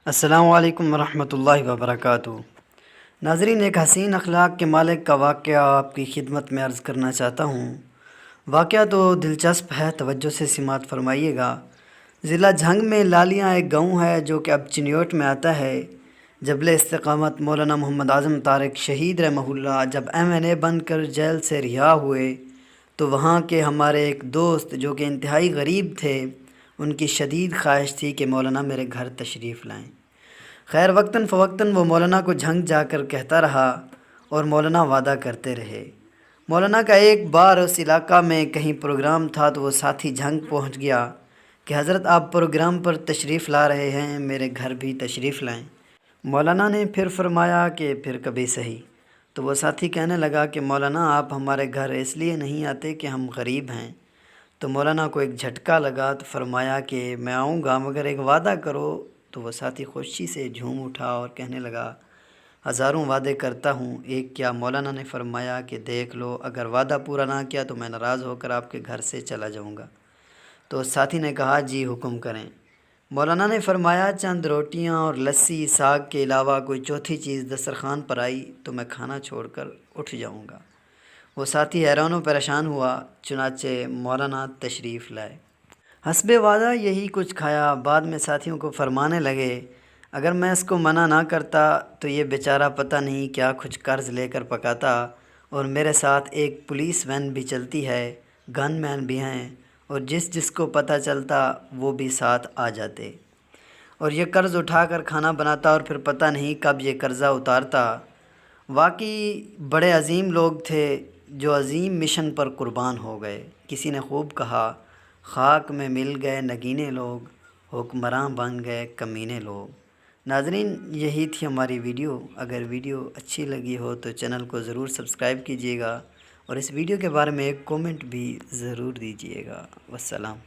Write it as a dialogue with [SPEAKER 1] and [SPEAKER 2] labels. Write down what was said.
[SPEAKER 1] السلام علیکم ورحمۃ اللہ وبرکاتہ۔ ناظرین، ایک حسین اخلاق کے مالک کا واقعہ آپ کی خدمت میں عرض کرنا چاہتا ہوں۔ واقعہ تو دلچسپ ہے، توجہ سے سماعت فرمائیے گا۔ ضلع جھنگ میں لالیاں ایک گاؤں ہے جو کہ اب چنیوٹ میں آتا ہے۔ جبل استقامت مولانا محمد اعظم طارق شہید رحمہ اللہ جب MNA بن کر جیل سے رہا ہوئے تو وہاں کے ہمارے ایک دوست جو کہ انتہائی غریب تھے، ان کی شدید خواہش تھی کہ مولانا میرے گھر تشریف لائیں۔ خیر وقتاً فوقتاً وہ مولانا کو جھنگ جا کر کہتا رہا اور مولانا وعدہ کرتے رہے۔ مولانا کا ایک بار اس علاقہ میں کہیں پروگرام تھا تو وہ ساتھی جھنگ پہنچ گیا کہ حضرت آپ پروگرام پر تشریف لا رہے ہیں، میرے گھر بھی تشریف لائیں۔ مولانا نے پھر فرمایا کہ پھر کبھی سہی۔ تو وہ ساتھی کہنے لگا کہ مولانا آپ ہمارے گھر اس لیے نہیں آتے کہ ہم غریب ہیں۔ تو مولانا کو ایک جھٹکا لگا تو فرمایا کہ میں آؤں گا مگر ایک وعدہ کرو۔ تو وہ ساتھی خوشی سے جھوم اٹھا اور کہنے لگا ہزاروں وعدے کرتا ہوں، ایک کیا؟ مولانا نے فرمایا کہ دیکھ لو، اگر وعدہ پورا نہ کیا تو میں ناراض ہو کر آپ کے گھر سے چلا جاؤں گا۔ تو اس ساتھی نے کہا جی حکم کریں۔ مولانا نے فرمایا چند روٹیاں اور لسی ساگ کے علاوہ کوئی چوتھی چیز دسترخوان پر آئی تو میں کھانا چھوڑ کر اٹھ جاؤں گا۔ وہ ساتھی حیران و پریشان ہوا، چنانچہ مولانا تشریف لائے۔ حسب وعدہ یہی کچھ کھایا۔ بعد میں ساتھیوں کو فرمانے لگے اگر میں اس کو منع نہ کرتا تو یہ بیچارہ پتہ نہیں کیا کچھ قرض لے کر پکاتا، اور میرے ساتھ ایک پولیس وین بھی چلتی ہے، گن مین بھی ہیں، اور جس کو پتہ چلتا وہ بھی ساتھ آ جاتے، اور یہ قرض اٹھا کر کھانا بناتا اور پھر پتہ نہیں کب یہ قرضہ اتارتا۔ واقعی بڑے عظیم لوگ تھے جو عظیم مشن پر قربان ہو گئے۔ کسی نے خوب کہا خاک میں مل گئے نگینے لوگ، حکمراں بن گئے کمینے لوگ۔ ناظرین، یہی تھی ہماری ویڈیو۔ اگر ویڈیو اچھی لگی ہو تو چینل کو ضرور سبسکرائب کیجیے گا اور اس ویڈیو کے بارے میں ایک کومنٹ بھی ضرور دیجیے گا۔ والسلام۔